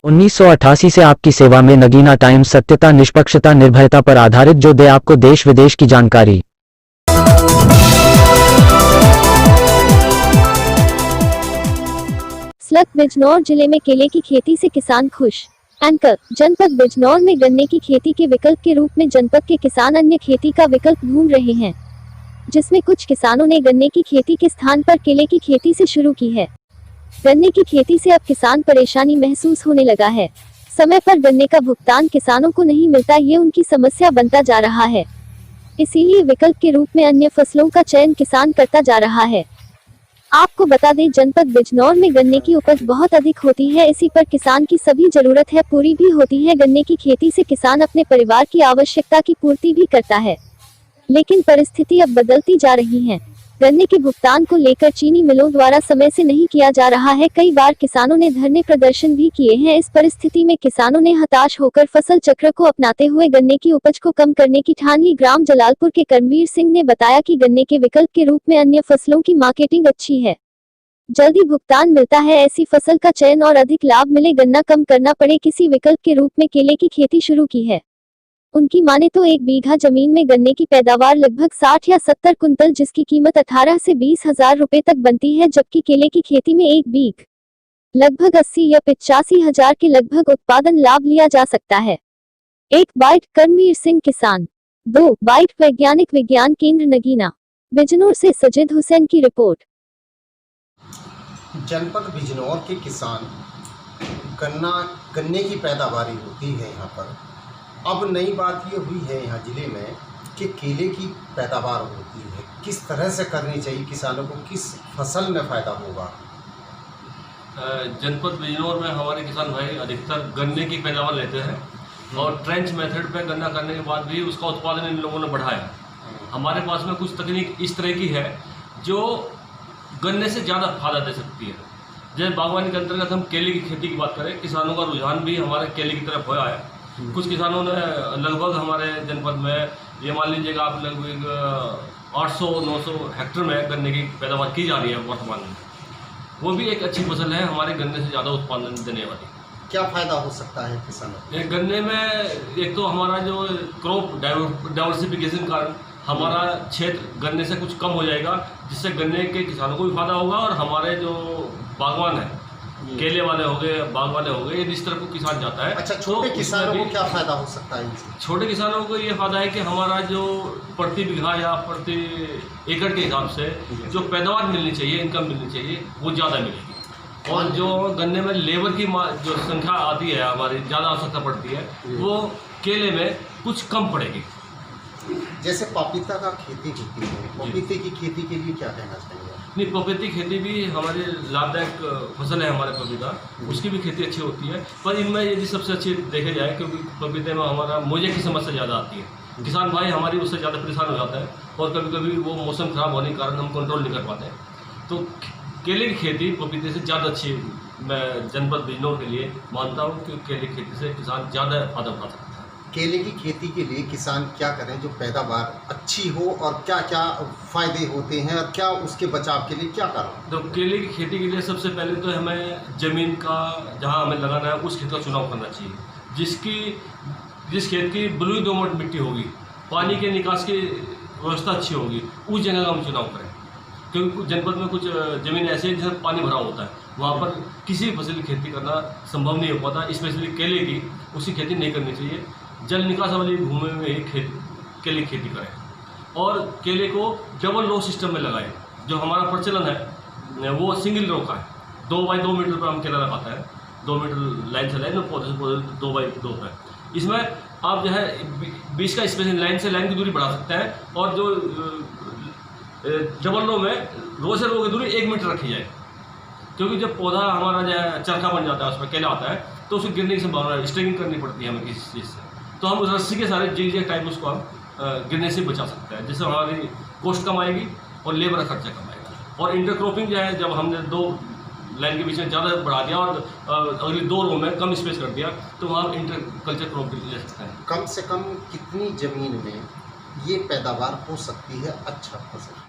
1988 से आपकी सेवा में नगीना टाइम्स, सत्यता, निष्पक्षता, निर्भयता पर आधारित, जो दे आपको देश विदेश की जानकारी। स्लग बिजनौर जिले में केले की खेती से किसान खुश। एंकर जनपद बिजनौर में गन्ने की खेती के विकल्प के रूप में जनपद के किसान अन्य खेती का विकल्प ढूंढ रहे हैं, जिसमें कुछ किसानों ने गन्ने की खेती के स्थान पर केले की खेती से शुरू की है। गन्ने की खेती से अब किसान परेशानी महसूस होने लगा है। समय पर गन्ने का भुगतान किसानों को नहीं मिलता, ये उनकी समस्या बनता जा रहा है। इसीलिए विकल्प के रूप में अन्य फसलों का चयन किसान करता जा रहा है। आपको बता दें, जनपद बिजनौर में गन्ने की उपज बहुत अधिक होती है, इसी पर किसान की सभी जरूरत है पूरी भी होती है। गन्ने की खेती से किसान अपने परिवार की आवश्यकता की पूर्ति भी करता है, लेकिन परिस्थिति अब बदलती जा रही है। गन्ने के भुगतान को लेकर चीनी मिलों द्वारा समय से नहीं किया जा रहा है। कई बार किसानों ने धरने प्रदर्शन भी किए हैं। इस परिस्थिति में किसानों ने हताश होकर फसल चक्र को अपनाते हुए गन्ने की उपज को कम करने की ठान ली। ग्राम जलालपुर के कर्मवीर सिंह ने बताया कि गन्ने के विकल्प के रूप में अन्य फसलों की मार्केटिंग अच्छी है, जल्दी भुगतान मिलता है, ऐसी फसल का चयन और अधिक लाभ मिले, गन्ना कम करना पड़े, किसी विकल्प के रूप में केले की खेती शुरू की है। उनकी माने तो 1 बीघा जमीन में गन्ने की पैदावार लगभग 60 या 70 कुंतल, जिसकी कीमत 18 से 20 हजार रुपए तक बनती है, जबकि केले की खेती में 1 बीघ लगभग 80 या 85 हजार के लगभग उत्पादन लाभ लिया जा सकता है। 1 बाइट कर्मवीर सिंह किसान। 2 बाइट वैज्ञानिक विज्ञान केंद्र नगीना। बिजनौर से सजिद हुसैन की रिपोर्ट। जनपद बिजनौर के किसान गन्ने की पैदावारी होती है यहाँ पर। अब नई बात ये हुई है यहाँ ज़िले में कि केले की पैदावार होती है। किस तरह से करनी चाहिए किसानों को, किस फसल में फ़ायदा होगा? जनपद बिजनौर में हमारे किसान भाई अधिकतर गन्ने की पैदावार लेते हैं और ट्रेंच मेथड पे गन्ना करने के बाद भी उसका उत्पादन इन लोगों ने बढ़ाया। हमारे पास में कुछ तकनीक इस तरह की है जो गन्ने से ज़्यादा फायदा दे सकती है। जैसे बागवानी के अंतर्गत हम केले की खेती की बात करें, किसानों का रुझान भी हमारे केले की तरफ हुआ है। कुछ किसानों ने लगभग हमारे जनपद में ये मान लीजिएगा आप लगभग 800-900 हेक्टेयर में गन्ने की पैदावार की जा रही है वर्तमान में। वो भी एक अच्छी फसल है, हमारे गन्ने से ज़्यादा उत्पादन देने वाली। क्या फ़ायदा हो सकता है किसानों को? गन्ने में एक तो हमारा जो क्रॉप डाइवर्सिफिकेशन कारण हमारा क्षेत्र गन्ने से कुछ कम हो जाएगा, जिससे गन्ने के किसानों को भी फायदा होगा और हमारे जो बागवान है, केले वाले हो गए, बाग वाले हो गए, यदि इस तरफ को किसान जाता है। अच्छा, छोटे किसानों को क्या फ़ायदा हो सकता है इनसे? छोटे किसानों को ये फायदा है कि हमारा जो प्रति बीघा या प्रति एकड़ के हिसाब से जो पैदावार मिलनी चाहिए, इनकम मिलनी चाहिए, वो ज़्यादा मिलेगी। और जो गन्ने में लेबर की जो संख्या आती है, हमारी ज़्यादा आवश्यकता पड़ती है, वो केले में कुछ कम पड़ेगी। जैसे पपीता का खेती होती है, पपीते की खेती के लिए क्या कहना चाहिए? नहीं, पपीते की खेती भी हमारे लाभदायक फसल है। हमारे पपीता, उसकी भी खेती अच्छी होती है, पर इनमें यदि सबसे अच्छी देखे जाए, क्योंकि पपीते में हमारा मोजे की समस्या ज़्यादा आती है। किसान भाई हमारी उससे ज़्यादा परेशान हो जाता है और कभी कभी वो मौसम खराब होने के कारण हम कंट्रोल नहीं कर पाते हैं। तो केले की खेती पपीते से ज़्यादा अच्छी मैं जनपद बिजनौर के लिए मानता हूँ कि केले की खेती से किसान ज़्यादा फायदा उठा सकता है। केले की खेती के लिए किसान क्या करें जो पैदावार अच्छी हो, और क्या क्या फ़ायदे होते हैं, और क्या उसके बचाव के लिए क्या करें? तो केले की खेती के लिए सबसे पहले तो हमें ज़मीन का, जहाँ हमें लगाना है उस खेत का चुनाव करना चाहिए, जिस खेत की बलुई दोमट मिट्टी होगी, पानी के निकास की व्यवस्था अच्छी होगी, उस जगह का हम चुनाव करें। क्योंकि जनपद में कुछ ज़मीन ऐसी है जिसमें पानी भरा होता है, वहाँ पर किसी भी फसल की खेती करना संभव नहीं हो पाता। स्पेशली केले की उसकी खेती नहीं करनी चाहिए। जल निकास वाली भूमि में ही केले की खेती करें और केले को डबल रो सिस्टम में लगाएं। जो हमारा प्रचलन है वो सिंगल रो का है। 2 बाई 2 मीटर पर हम केला लगाता है, 2 मीटर लाइन से लाइन में, पौधे से पौधे 2 बाई 2 पर। इसमें आप जो है 20 का स्पेस लाइन से लाइन की दूरी बढ़ा सकते हैं, और जो डबल रो में रो से रो की दूरी 1 मीटर रखी जाए, क्योंकि जब पौधा हमारा जो है चरखा बन जाता है, उसमें केला आता है, तो उसे गिरने की संभावना, स्ट्रिंगिंग करनी पड़ती है हमें किसी चीज़ से। तो हम उस रस्सी के सारे जिग टाइप उसको हम गिरने से बचा सकते हैं, जिससे हमारी कॉस्ट कम आएगी और लेबर का खर्चा कम आएगा। और इंटरक्रॉपिंग जो है, जब हमने 2 लाइन के बीच में ज़्यादा बढ़ा दिया और अगली 2 रो में कम स्पेस कर दिया, तो वहाँ इंटर कल्चर क्रॉप ले सकते हैं। कम से कम कितनी ज़मीन में ये पैदावार हो सकती है अच्छा फसल?